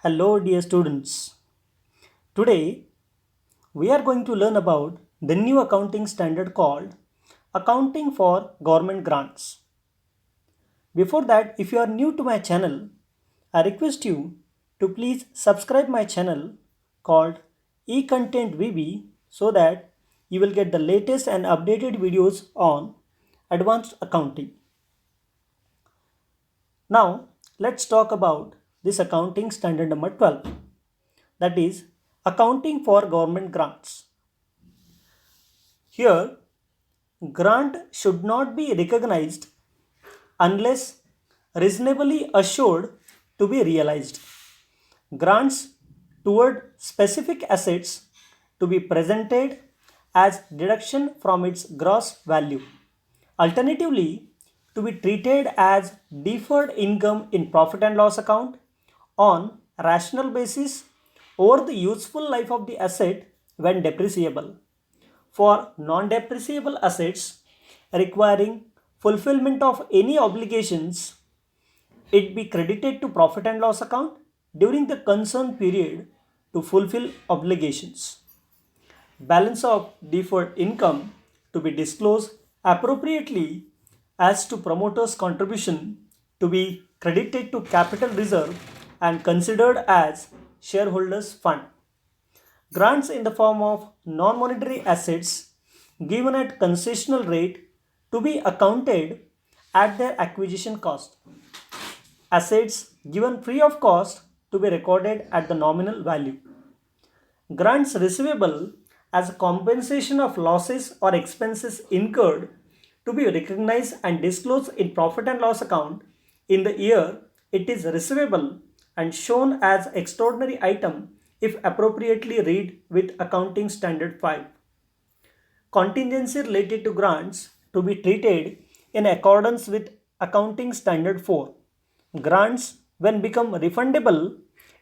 Hello, dear students. Today we are going to learn about the new accounting standard called Accounting for Government Grants. Before that, if you are new to my channel, I request you to please subscribe my channel called eContent VB so that you will get the latest and updated videos on advanced accounting. Now, let's talk about this accounting standard number 12, that is accounting for government grants. Here, grant should not be recognized unless reasonably assured to be realized. Grants toward specific assets to be presented as deduction from its gross value. Alternatively, to be treated as deferred income in profit and loss account on rational basis over the useful life of the asset when depreciable. For non-depreciable assets requiring fulfillment of any obligations, it be credited to profit and loss account during the concerned period to fulfill obligations. Balance of deferred income to be disclosed appropriately as to promoters' contribution to be credited to capital reserve and considered as shareholders' fund. Grants in the form of non-monetary assets given at concessional rate to be accounted at their acquisition cost. Assets given free of cost to be recorded at the nominal value. Grants receivable as a compensation of losses or expenses incurred to be recognized and disclosed in profit and loss account in the year it is receivable and shown as extraordinary item if appropriately read with accounting standard 5. Contingency related to grants to be treated in accordance with accounting standard 4. Grants when become refundable,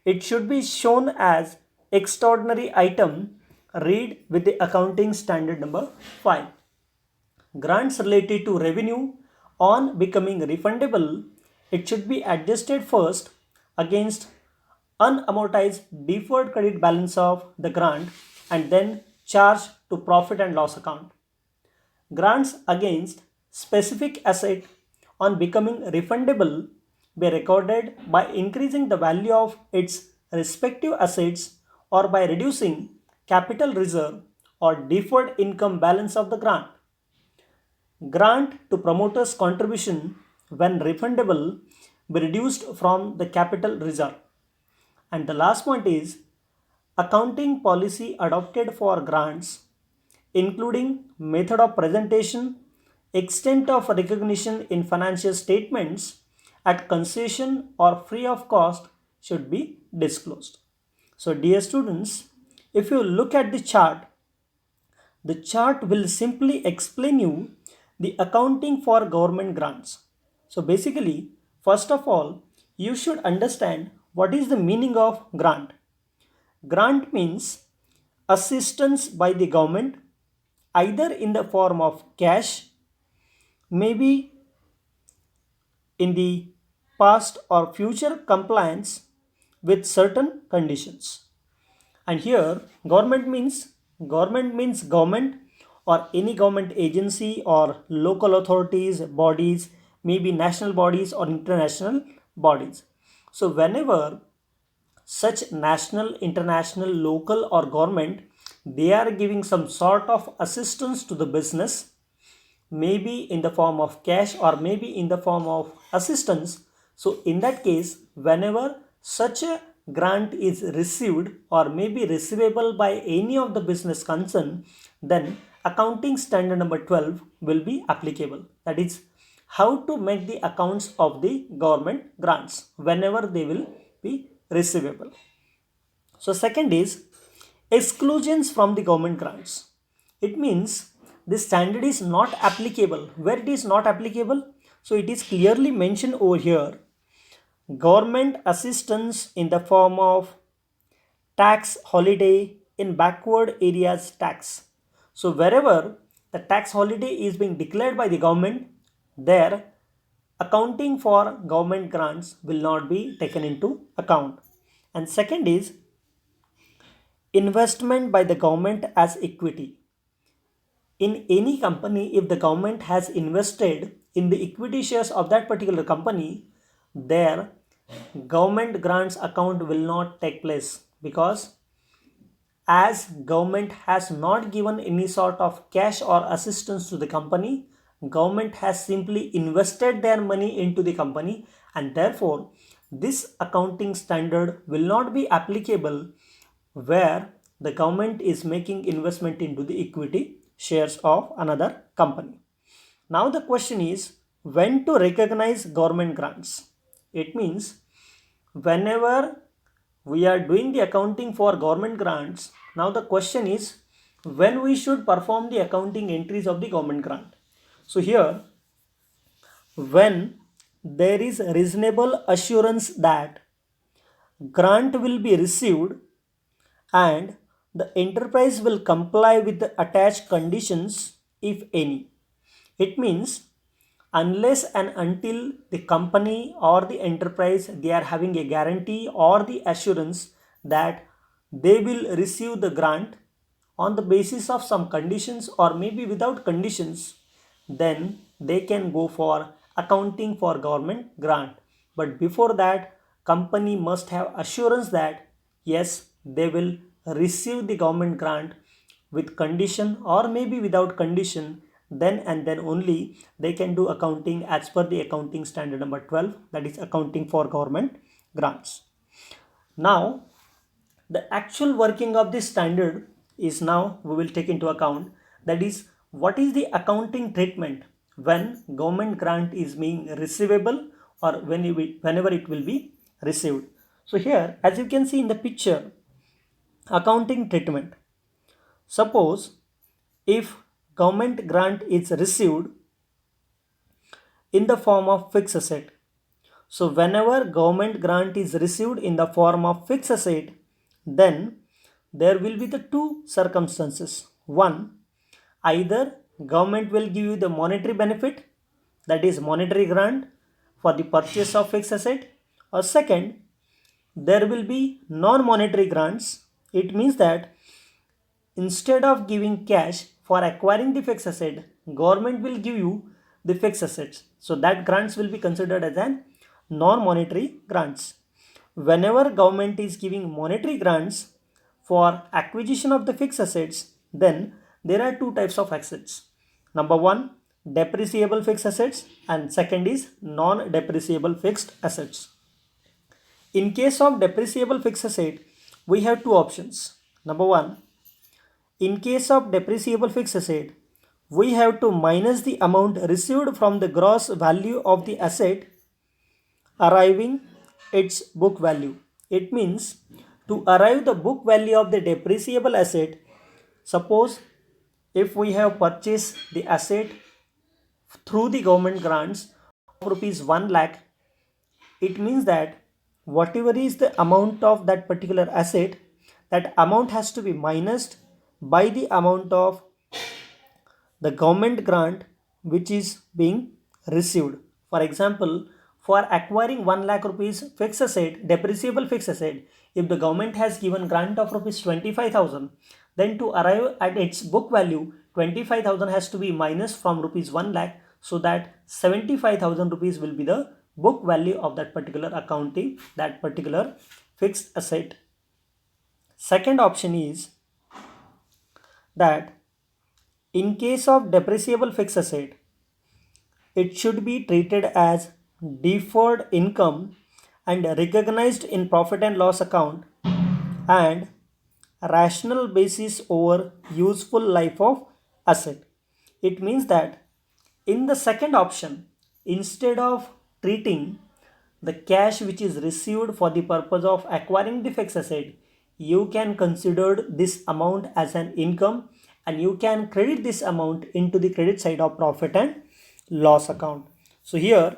it should be shown as extraordinary item read with the accounting standard number 5. Grants related to revenue on becoming refundable, it should be adjusted first against unamortized deferred credit balance of the grant and then charged to profit and loss account. Grants against specific asset on becoming refundable be recorded by increasing the value of its respective assets or by reducing capital reserve or deferred income balance of the grant. Grant to promoters' contribution when refundable be reduced from the capital reserve. And the last point is accounting policy adopted for grants, including method of presentation, extent of recognition in financial statements at concession or free of cost should be disclosed. So, dear students, if you look at the chart will simply explain you the accounting for government grants. So basically, first of all, you should understand what is the meaning of grant. Grant means assistance by the government either in the form of cash, maybe in the past or future compliance with certain conditions. And here government means government or any government agency or local authorities, bodies, maybe national bodies or international bodies. So whenever such national, international, local or government, they are giving some sort of assistance to the business, maybe in the form of cash or maybe in the form of assistance. So in that case, whenever such a grant is received or may be receivable by any of the business concern, then accounting standard number 12 will be applicable. That is how to make the accounts of the government grants whenever they will be receivable. So second is exclusions from the government grants. It means this standard is not applicable. Where it is not applicable? So it is clearly mentioned over here. Government assistance in the form of tax holiday in backward areas tax. So wherever the tax holiday is being declared by the government, there accounting for government grants will not be taken into account. And second is investment by the government as equity. In any company, if the government has invested in the equity shares of that particular company, their government grants account will not take place, because as government has not given any sort of cash or assistance to the company, government has simply invested their money into the company, and therefore this accounting standard will not be applicable where the government is making investment into the equity shares of another company. Now the question is when to recognize government grants. It means whenever we are doing the accounting for government grants, now the question is when we should perform the accounting entries of the government grant. So here, when there is reasonable assurance that grant will be received and the enterprise will comply with the attached conditions, if any. It means unless and until the company or the enterprise they are having a guarantee or the assurance that they will receive the grant on the basis of some conditions or maybe without conditions, then they can go for accounting for government grant. But before that, company must have assurance that yes, they will receive the government grant with condition or maybe without condition, then and then only they can do accounting as per the accounting standard number 12, that is accounting for government grants. Now the actual working of this standard is now we will take into account, that is what is the accounting treatment when government grant is being receivable or whenever it will be received. So here as you can see in the picture, accounting treatment. Suppose if government grant is received in the form of fixed asset. So whenever government grant is received in the form of fixed asset, then there will be the two circumstances. One, either government will give you the monetary benefit, that is monetary grant for the purchase of fixed asset, or second, there will be non-monetary grants. It means that instead of giving cash for acquiring the fixed asset, government will give you the fixed assets. So that grants will be considered as an non-monetary grants. Whenever government is giving monetary grants for acquisition of the fixed assets, then there are two types of assets. Number one, depreciable fixed assets, and second is non-depreciable fixed assets. In case of depreciable fixed asset, we have two options. Number one, in case of depreciable fixed asset, we have to minus the amount received from the gross value of the asset arriving its book value. It means to arrive the book value of the depreciable asset, suppose if we have purchased the asset through the government grants of rupees 1 lakh, it means that whatever is the amount of that particular asset, that amount has to be minused by the amount of the government grant which is being received. For example, for acquiring 1 lakh rupees fixed asset, depreciable fixed asset, if the government has given grant of rupees 25,000, then to arrive at its book value, 25,000 has to be minus from rupees 1 lakh, so that 75,000 rupees will be the book value of that particular accounting, that particular fixed asset. Second option is that in case of depreciable fixed asset, it should be treated as deferred income and recognized in profit and loss account and rational basis over useful life of asset. It means that in the second option, instead of treating the cash which is received for the purpose of acquiring the fixed asset, you can consider this amount as an income and you can credit this amount into the credit side of profit and loss account. So here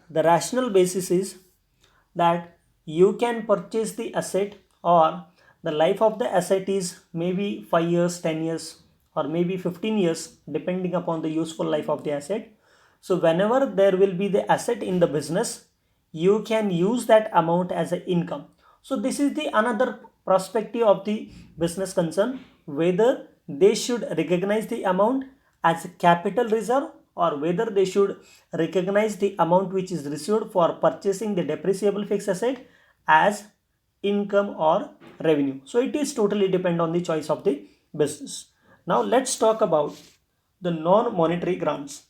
the rational basis is that you can purchase the asset, or the life of the asset is maybe 5 years, 10 years, or maybe 15 years depending upon the useful life of the asset. So whenever there will be the asset in the business, you can use that amount as an income. So this is the another perspective of the business concern, whether they should recognize the amount as a capital reserve or whether they should recognize the amount which is received for purchasing the depreciable fixed asset as income or revenue. So it is totally depend on the choice of the business. Now let's talk about the non-monetary grants.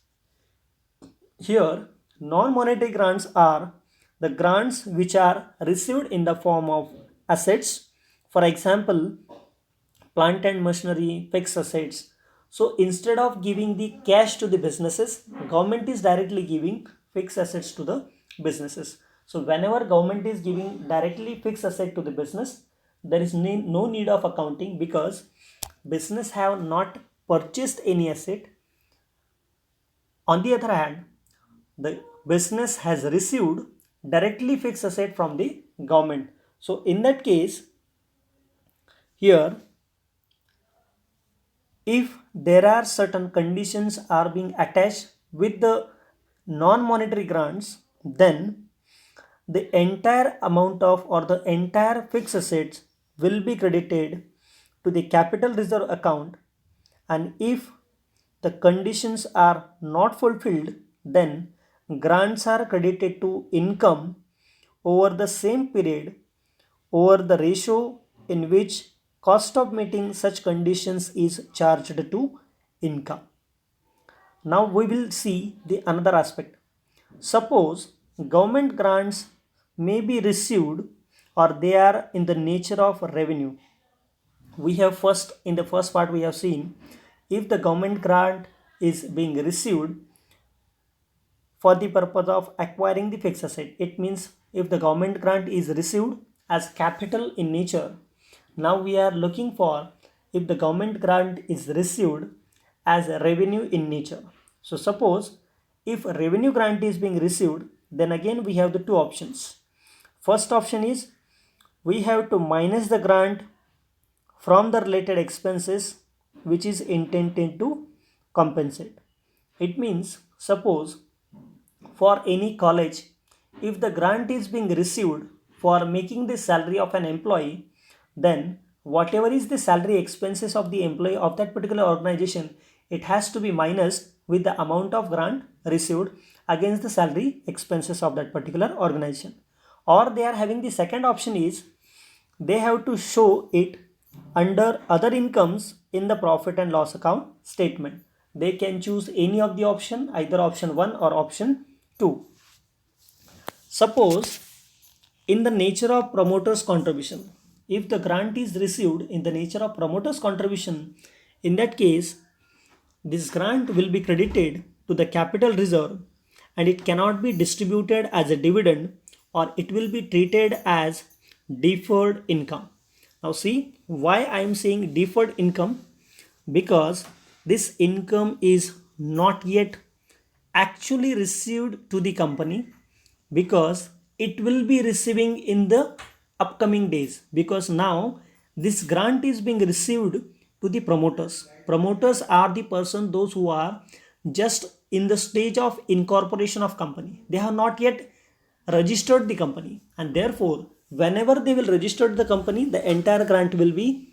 Here, non-monetary grants are the grants which are received in the form of assets. For example, plant and machinery, fixed assets. So instead of giving the cash to the businesses, government is directly giving fixed assets to the businesses. So whenever government is giving directly fixed asset to the business, there is no need of accounting because business have not purchased any asset. On the other hand, the business has received directly fixed asset from the government. So in that case, here if there are certain conditions are being attached with the non-monetary grants, then the entire amount of or the entire fixed assets will be credited to the capital reserve account, and if the conditions are not fulfilled, then grants are credited to income over the same period over the ratio in which cost of meeting such conditions is charged to income. Now we will see the another aspect. Suppose government grants may be received or they are in the nature of revenue. We have first in the first part we have seen if the government grant is being received for the purpose of acquiring the fixed asset. It means if the government grant is received as capital in nature, now we are looking for if the government grant is received as a revenue in nature. So suppose if revenue grant is being received, then again we have the two options. First option is we have to minus the grant from the related expenses which is intended to compensate. It means suppose for any college, if the grant is being received for making the salary of an employee, then whatever is the salary expenses of the employee of that particular organization, it has to be minus with the amount of grant received against the salary expenses of that particular organization. Or they are having the second option is they have to show it under other incomes in the profit and loss account statement. They can choose any of the option, either option 1 or option 2. Suppose in the nature of promoter's contribution, if the grant is received in the nature of promoter's contribution, in that case this grant will be credited to the capital reserve and it cannot be distributed as a dividend or it will be treated as deferred income. Now see why I am saying deferred income, because this income is not yet actually received to the company, because it will be receiving in the upcoming days, because now this grant is being received to the promoters. Promoters are the person those who are just in the stage of incorporation of company. They have not yet registered the company, and therefore whenever they will register the company, the entire grant will be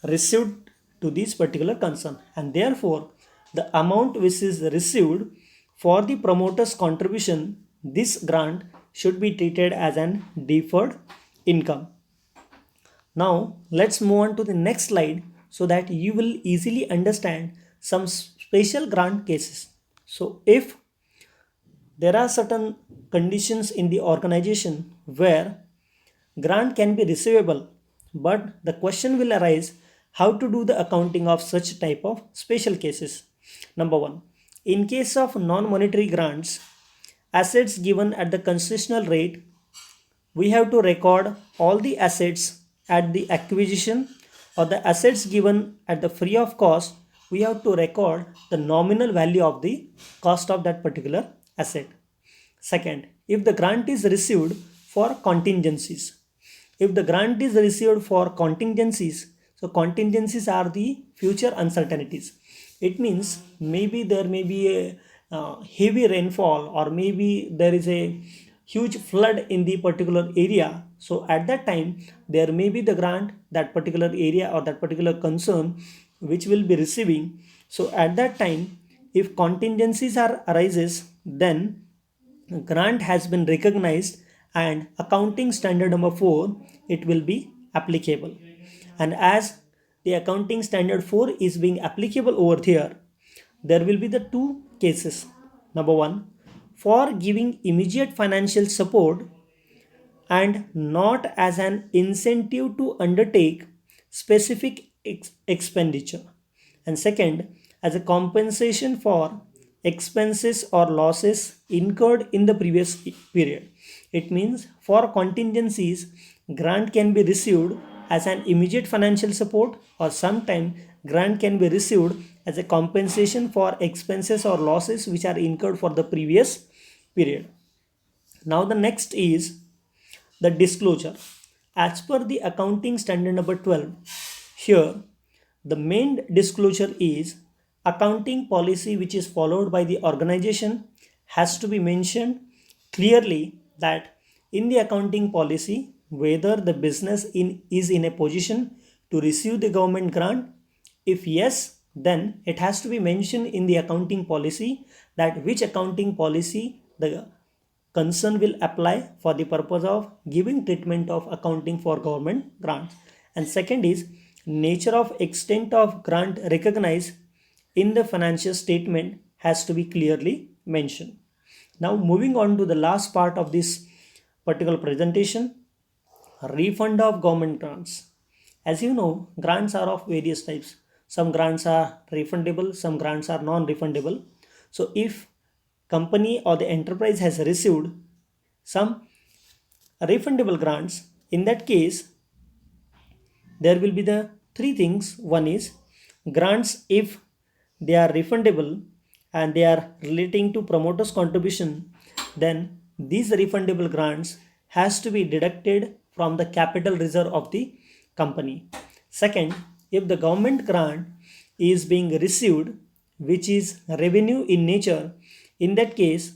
received to this particular concern, and therefore the amount which is received for the promoter's contribution, this grant should be treated as an deferred income. Now let's move on to the next slide so that you will easily understand some special grant cases. So if there are certain conditions in the organization where grant can be receivable, but the question will arise how to do the accounting of such type of special cases. Number 1, in case of non-monetary grants, assets given at the concessional rate, we have to record all the assets at the acquisition, or the assets given at the free of cost, we have to record the nominal value of the cost of that particular asset. Second, if the grant is received for contingencies, if the grant is received for contingencies, so contingencies are the future uncertainties. It means maybe there may be a heavy rainfall, or maybe there is a huge flood in the particular area, so at that time there may be the grant that particular area or that particular concern which will be receiving. So at that time, if contingencies are arises, then grant has been recognized and accounting standard number 4 it will be applicable. And as the accounting standard 4 is being applicable over here, there will be the two cases. Number 1, for giving immediate financial support and not as an incentive to undertake specific expenditure, and second, as a compensation for expenses or losses incurred in the previous period. It means for contingencies, grant can be received as an immediate financial support, or sometime grant can be received as a compensation for expenses or losses which are incurred for the previous period. Now the next is the disclosure. As per the accounting standard number 12, here the main disclosure is accounting policy which is followed by the organization has to be mentioned clearly that in the accounting policy whether the business is in a position to receive the government grant. If yes, then it has to be mentioned in the accounting policy that which accounting policy the concern will apply for the purpose of giving treatment of accounting for government grants. And second is nature of extent of grant recognized in the financial statement has to be clearly mentioned. Now moving on to the last part of this particular presentation, refund of government grants. As you know, grants are of various types. Some grants are refundable, some grants are non-refundable. So if company or the enterprise has received some refundable grants, in that case there will be the three things. One is grants if they are refundable and they are relating to promoters contribution, then these refundable grants has to be deducted from the capital reserve of the company. Second, if the government grant is being received which is revenue in nature, in that case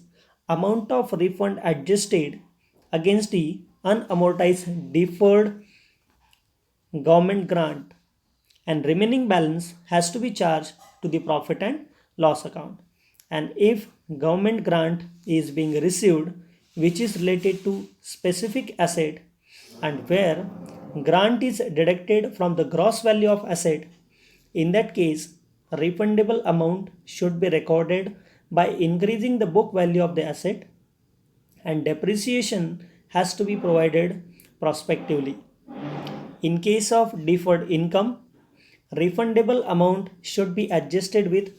amount of refund adjusted against the unamortized deferred government grant and remaining balance has to be charged to the profit and loss account. And if government grant is being received which is related to specific asset and where grant is deducted from the gross value of asset, in that case refundable amount should be recorded by increasing the book value of the asset, and depreciation has to be provided prospectively. In case of deferred income, refundable amount should be adjusted with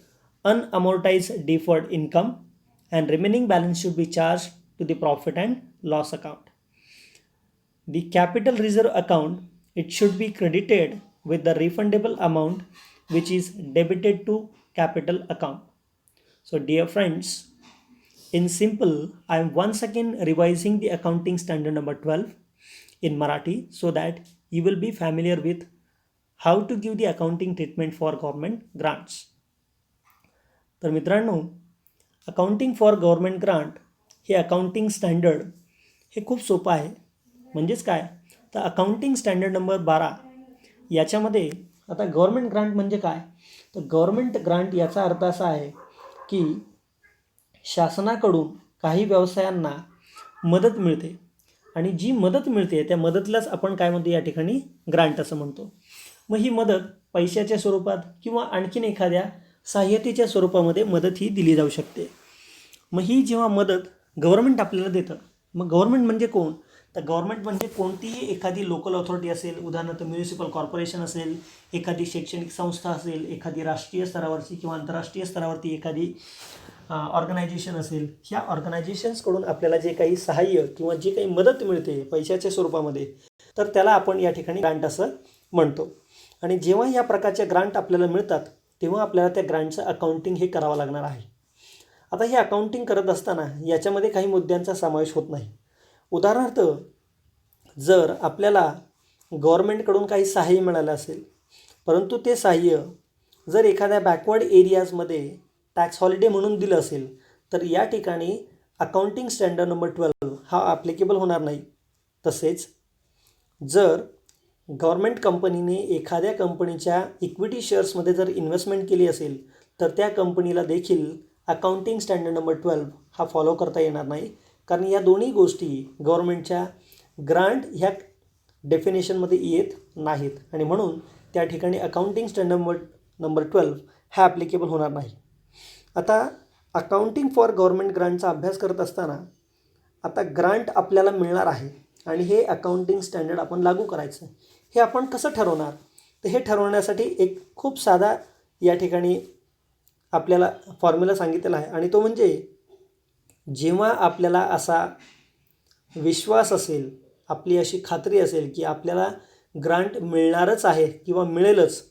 unamortized deferred income and remaining balance should be charged to the profit and loss account. The capital reserve account, it should be credited with the refundable amount which is debited to capital account. So dear friends, in simple, I am once again revising the accounting standard number 12 in Marathi so that you will be familiar with how to give the accounting treatment for government grants. तर मित्रांनो, accounting for government grant हे accounting standard हे खूप सोपं आहे. म्हणजेच काय, तर अकाउंटिंग स्टँडर्ड नंबर 12 याच्यामध्ये आता गव्हर्नमेंट ग्रांट म्हणजे काय, तर गव्हर्नमेंट ग्रांट याचा अर्थ असा आहे की शासनाकडून काही व्यवसायांना मदत मिळते आणि जी मदत मिळते त्या मदतीलाच आपण काय म्हणतो या ठिकाणी ग्रांट असं म्हणतो. मग ही मदत पैशाच्या स्वरूपात किंवा आणखीन एखाद्या सहाय्यतेच्या स्वरूपामध्ये मदत ही दिली जाऊ शकते. मग ही जेव्हा मदत गव्हर्नमेंट आपल्याला देतं, मग गव्हर्नमेंट म्हणजे कोण, तर गव्हर्नमेंट म्हणजे कोणतीही एखादी लोकल ऑथॉरिटी असेल, उदाहरणार्थ म्युनिसिपल कॉर्पोरेशन असेल, एखादी शैक्षणिक संस्था असेल, एखादी राष्ट्रीय स्तरावरची किंवा आंतरराष्ट्रीय स्तरावरती एखादी ऑर्गनायझेशन असेल, ह्या ऑर्गनायझेशन्सकडून आपल्याला जे काही सहाय्य किंवा जे काही मदत मिळते पैशाच्या स्वरूपामध्ये, तर त्याला आपण या ठिकाणी ग्रांट असं म्हणतो. आणि जेव्हा या प्रकारच्या ग्रांट आपल्याला मिळतात तेव्हा आपल्याला त्या ग्रांटचं अकाउंटिंग हे करावं लागणार आहे. आता हे अकाउंटिंग करत असताना याच्यामध्ये काही मुद्द्यांचा समावेश होत नाही. उदाहरणार्थ, जर आपल्याला गव्हर्नमेंटकडून काही सहाय्य मिळालं असेल, परंतु ते सहाय्य जर एखाद्या बॅकवर्ड एरियाजमध्ये टॅक्स हॉलिडे म्हणून दिलं असेल, तर या ठिकाणी अकाउंटिंग स्टँडर्ड नंबर 12 हा ॲप्लिकेबल होणार नाही. तसेच जर गव्हर्मेंट कंपनीने एखाद्या कंपनीच्या इक्विटी शेअर्समध्ये जर इन्व्हेस्टमेंट केली असेल तर त्या कंपनीला देखील अकाउंटिंग स्टँडर्ड नंबर 12 हा फॉलो करता येणार नाही, कारण या दोन्ही गोष्टी गव्हर्मेंटच्या ग्रांट ह्या डेफिनेशनमध्ये येत नाहीत आणि म्हणून त्या ठिकाणी अकाउंटिंग स्टँडर्ड नंबर 12 हा ॲप्लिकेबल होणार नाही. आता अकाउंटिंग फॉर गव्हर्मेंट ग्रांटचा अभ्यास करत असताना आता ग्रांट आपल्याला मिळणार आहे आणि हे अकाउंटिंग स्टँडर्ड आपण लागू करायचं आहे. हे आपण कसं ठरवणार? तर हे ठरवण्यासाठी एक खूप साधा या ठिकाणी आपल्याला फॉर्म्युला सांगितलेला आहे आणि तो म्हणजे जेव्हा आपल्याला असा विश्वास असेल, आपली अशी खात्री असेल की आपल्याला ग्रांट मिळणारच आहे किंवा मिळेलच,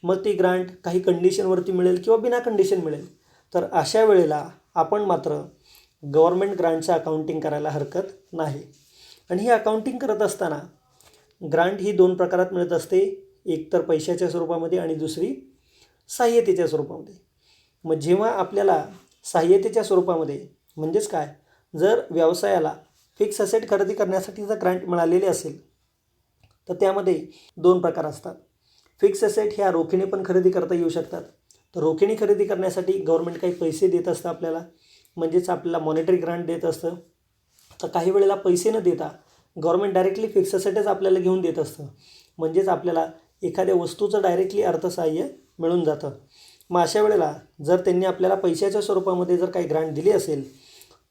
मग ती ग्रांट काही कंडिशनवरती मिळेल किंवा बिना कंडिशन मिळेल, तर अशा वेळेला आपण मात्र गव्हर्मेंट ग्रांटचं अकाउंटिंग करायला हरकत नाही. आणि ही अकाउंटिंग करत असताना ग्रांट ही 2 प्रकारात मिळत असते, एक तर पैशाच्या स्वरूपामध्ये आणि दुसरी सहाय्यतेच्या स्वरूपामध्ये. मग जेव्हा आपल्याला सहाय्यतेच्या स्वरूपामध्ये म्हणजेच काय, जर व्यवसायाला फिक्स असेट खरेदी करण्यासाठी जर ग्रांट मिळालेले असेल तर त्यामध्ये 2 प्रकार असतात. फिक्स असेट ह्या रोखीने पण खरेदी करता येऊ शकतात. तर रोखीने खरेदी करण्यासाठी गव्हर्मेंट काही पैसे देत असतं आपल्याला, म्हणजेच आपल्याला मॉनिटरी ग्रांट देत असतं. तर काही वेळेला पैसे न देता गव्हर्मेंट डायरेक्टली फिक्स असेटच आपल्याला घेऊन देत असतं, म्हणजेच आपल्याला एखाद्या वस्तूचं डायरेक्टली अर्थसहाय्य मिळून जातं. मग अशा वेळेला जर त्यांनी आपल्याला पैशाच्या स्वरूपामध्ये जर काही ग्रांट दिली असेल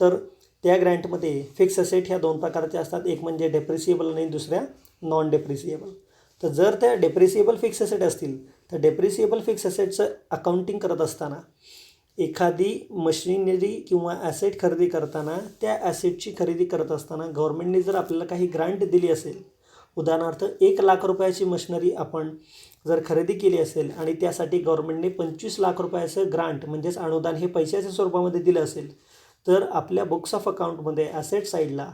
तर त्या ग्रँटमध्ये फिक्स असेट ह्या 2 प्रकारच्या असतात, एक म्हणजे डेप्रिसिएबल आणि दुसऱ्या नॉन डेप्रिसिएबल. तर जर त्या डेप्रिसिएबल फिक्स असेट असतील तर डेप्रिसिएबल फिक्स असेटचं अकाउंटिंग करत असताना एखादी मशिनरी किंवा ॲसेट खरेदी करताना त्या ॲसेटची खरेदी करत असताना गव्हर्मेंटने जर आपल्याला काही ग्रांट दिली असेल, उदाहरणार्थ 1,00,000 रुपयाची मशिनरी आपण जर खरेदी केली असेल आणि त्यासाठी गव्हर्मेंटने 25,00,000 रुपयाचं ग्रांट म्हणजेच अनुदान हे पैशाच्या स्वरूपामध्ये दिलं असेल, तर आपल्या बुक्स ऑफ अकाउंटमध्ये ॲसेट साईडला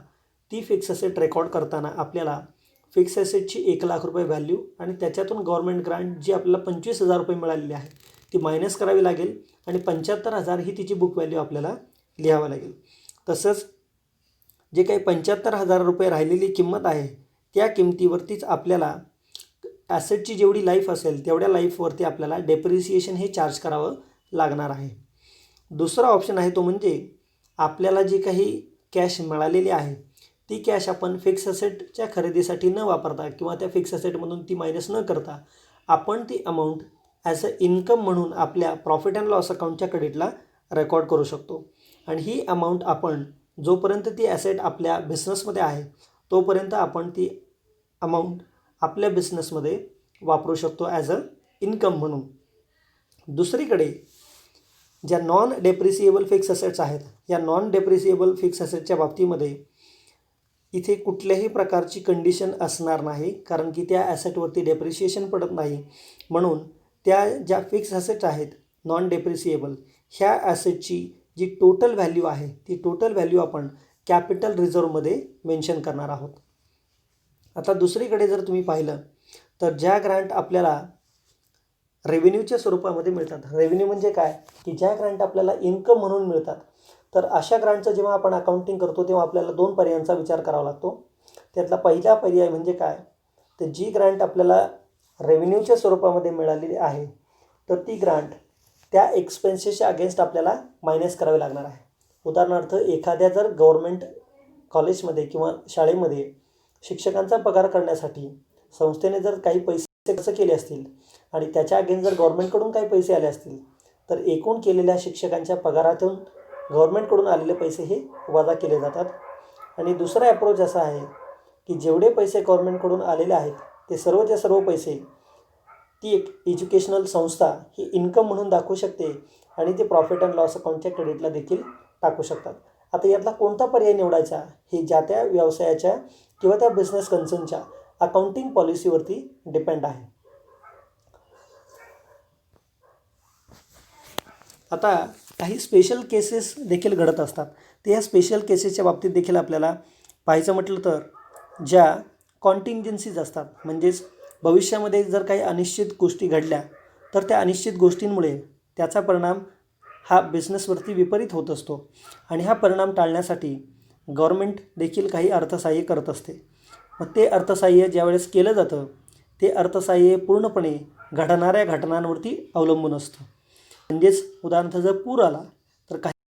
ती फिक्स असेट रेकॉर्ड करताना आपल्याला फिक्स असेटची 1,00,000 रुपये व्हॅल्यू आणि त्याच्यातून गव्हर्मेंट ग्रांट जी आपल्याला 25,000 रुपये मिळालेली आहे ती मायनस करावी लागेल आणि 75,000 ही तिची बुक व्हॅल्यू आपल्याला लिहावं लागेल. तसंच जे काही 75,000 रुपये राहिलेली किंमत आहे त्या किमतीवरतीच आपल्याला ॲसेटची जेवढी लाईफ असेल तेवढ्या लाईफवरती आपल्याला डेप्रिसिएशन हे चार्ज करावं लागणार आहे. दुसरा ऑप्शन आहे तो म्हणजे आपल्याला जी काही कॅश मिळालेली आहे ती कॅश आपण फिक्स असेटच्या खरेदीसाठी न वापरता किंवा त्या फिक्स असेटमधून ती मायनस न करता आपण ती अमाऊंट ॲज अ इन्कम म्हणून आपल्या प्रॉफिट अँड लॉस अकाउंटच्या क्रेडिटला रेकॉर्ड करू शकतो. आणि ही अमाऊंट आपण जोपर्यंत ती ॲसेट आपल्या बिझनेसमध्ये आहे तोपर्यंत आपण ती अमाऊंट आपल्या बिझनेसमध्ये वापरू शकतो ॲज अ इन्कम म्हणून. दुसरीकडे ज्या नॉन डेप्रिसिएबल फिक्स असेट्स आहेत, या नॉन डेप्रिसिएबल फिक्स असेटच्या बाबतीमध्ये इथे कुठल्याही प्रकारची कंडिशन असणार नाही, कारण की त्या ॲसेटवरती डेप्रिसिएशन पडत नाही. म्हणून त्या ज्या फिक्स असेट्स आहेत नॉन डेप्रिसिएबल, ह्या ॲसेटची जी टोटल व्हॅल्यू आहे ती टोटल व्हॅल्यू आपण कॅपिटल रिझर्वमध्ये मेन्शन करणार आहोत. आता दुसरीकडे जर तुम्ही पाहिलं तर ज्या ग्रांट आपल्याला रेव्हेन्यूच्या स्वरूपामध्ये मिळतात, रेव्हेन्यू म्हणजे काय की ज्या ग्रांट आपल्याला इन्कम म्हणून मिळतात, तर अशा ग्रांटचं जेव्हा आपण अकाउंटिंग करतो तेव्हा आपल्याला 2 पर्यायांचा विचार करावा लागतो. त्यातला पहिला पर्याय म्हणजे काय, तर जी ग्रांट आपल्याला रेव्हेन्यूच्या स्वरूपामध्ये मिळालेली आहे तर ती ग्रांट त्या एक्सपेन्सेसच्या अगेन्स्ट आपल्याला मायनस करावी लागणार आहे. उदाहरणार्थ एखाद्या जर गव्हर्मेंट कॉलेजमध्ये किंवा शाळेमध्ये शिक्षकांचा पगार करण्यासाठी संस्थेने जर काही पैसे खर्च केले असतील आणि त्याच्या अगेन्स्ट जर गव्हर्मेंटकडून काही पैसे आले असतील तर एकूण केलेल्या शिक्षकांच्या पगारातून गव्हर्मेंटकडून आलेले पैसे हे वजा केले जातात. आणि दुसरा अप्रोच असा आहे की जेवढे पैसे गव्हर्मेंटकडून आलेले आहेत ते सर्वच्या सर्व पैसे ती एक एज्युकेशनल संस्था ही इन्कम म्हणून दाखवू शकते आणि ते प्रॉफिट अँड लॉस अकाउंटच्या क्रेडिटला देखील टाकू शकतात. आता यातला कोणता पर्याय निवडायचा हे ज्या त्या व्यवसायाच्या किंवा त्या बिझनेस कन्सर्नच्या अकाउंटिंग पॉलिसीवरती डिपेंड आहे. आता काही स्पेशल केसेस देखील घडत असतात. तर या स्पेशल केसेसच्या बाबतीत देखील आपल्याला पाहायचं म्हटलं तर ज्या कॉन्टिंजन्सीज असतात, म्हणजेच भविष्यामध्ये जर काही अनिश्चित गोष्टी घडल्या तर त्या अनिश्चित गोष्टींमुळे त्याचा परिणाम हा बिझनेसवरती विपरीत होत असतो आणि हा परिणाम टाळण्यासाठी गव्हर्मेंट देखील काही अर्थसहाय्य करत असते. मग ते अर्थसहाय्य ज्यावेळेस केलं जातं ते अर्थसहाय्य पूर्णपणे घडणाऱ्या घटनांवरती अवलंबून असतं. म्हणजेच उदाहरणार्थ जर पूर आला तर काही